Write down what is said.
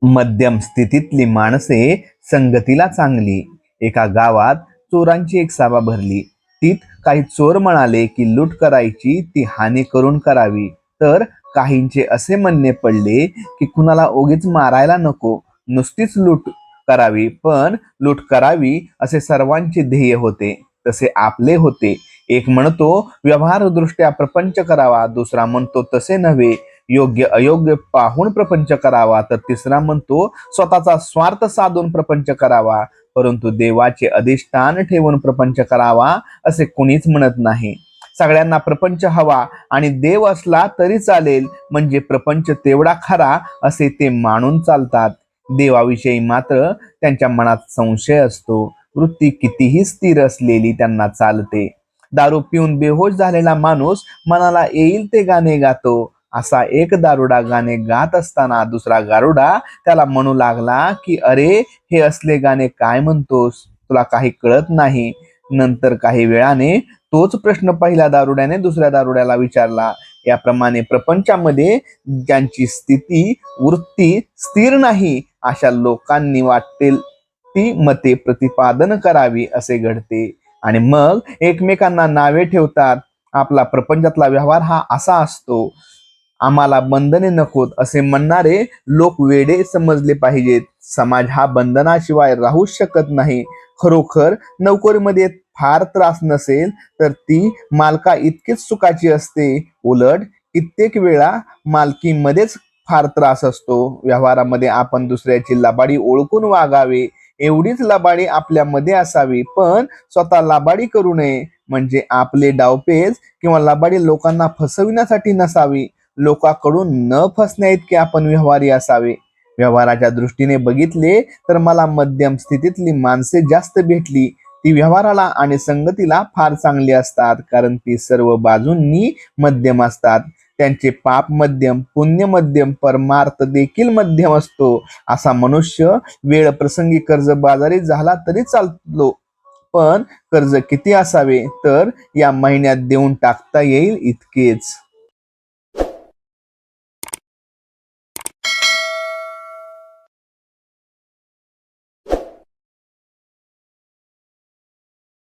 मध्यम स्थितीतली माणसे संगतीला चांगली. एका गावात चोरांची एक सभा भरली. तीत काही चोर म्हणाले की लूट करायची ती हानी करून करावी, तर काहींचे असे म्हणणे पडले की कुणाला उगीच मारायला नको, नुसतीच लूट करावी. पण लूट करावी असे सर्वांचे ध्येय होते. तसे आपले होते. एक म्हणतो व्यवहारदृष्ट्या प्रपंच करावा, दुसरा म्हणतो तसे नव्हे, योग्य अयोग्य पाहून प्रपंच करावा, तर तिसरा म्हणतो स्वतःचा स्वार्थ साधून प्रपंच करावा. परंतु देवाचे अधिष्ठान ठेवून प्रपंच करावा असे कुणीच म्हणत नाही. सगळ्यांना प्रपंच हवा आणि देव असला तरी चालेल, म्हणजे प्रपंच तेवढा खरा असे ते मानून चालतात. देवाविषयी मात्र त्यांच्या मनात संशय असतो. वृत्ती कितीही स्थिर असलेली त्यांना चालते. दारू पिऊन बेहोश झालेला माणूस मनाला येईल ते गाणे गातो. असा एक दारुडा गाणे गात असताना दुसरा गारुडा त्याला म्हणू लागला की अरे, हे असले गाणे काय म्हणतोस, तुला काही कळत नाही. नंतर काही वेळाने तोच प्रश्न पहिल्या दारुड्याने दुसऱ्या दारुड्याला विचारला. याप्रमाणे प्रपंचामध्ये ज्यांची स्थिती वृत्ती स्थिर नाही अशा लोकांनी वाटेल ती मते प्रतिपादन करावी असे घडते आणि मग एकमेकांना नावे ठेवतात. आपला प्रपंचातला व्यवहार हा असा असतो. आम्हाला बंधने नकोत असे म्हणणारे लोक वेडे समजले पाहिजेत. समाज हा बंधनाशिवाय राहू शकत नाही. खरोखर नोकरीमध्ये फार त्रास नसेल तर ती मालका इतकीच सुखाची असते. उलट कित्येक वेळा मालकीमध्येच फार त्रास असतो. व्यवहारामध्ये आपण दुसऱ्याची लबाडी ओळखून वागावे, एवढीच लबाडी आपल्यामध्ये असावी, पण स्वतः लबाडी करू नये. म्हणजे आपले डावपेच किंवा लबाडी लोकांना फसविण्यासाठी नसावी, लोकांकडून न फसण्या इतके आपण व्यवहारी असावे. व्यवहाराच्या दृष्टीने बघितले तर मला मध्यम स्थितीतली माणसे जास्त भेटली. ती व्यवहाराला आणि संगतीला फार चांगली असतात, कारण ती सर्व बाजूंनी मध्यम असतात. त्यांचे पाप मध्यम, पुण्य मध्यम, परमार्थ देखील मध्यम असतो. असा मनुष्य वेळ प्रसंगी कर्जबाजारी झाला तरी चालतो, पण कर्ज किती असावे, तर या महिन्यात देऊन टाकता येईल इतकेच.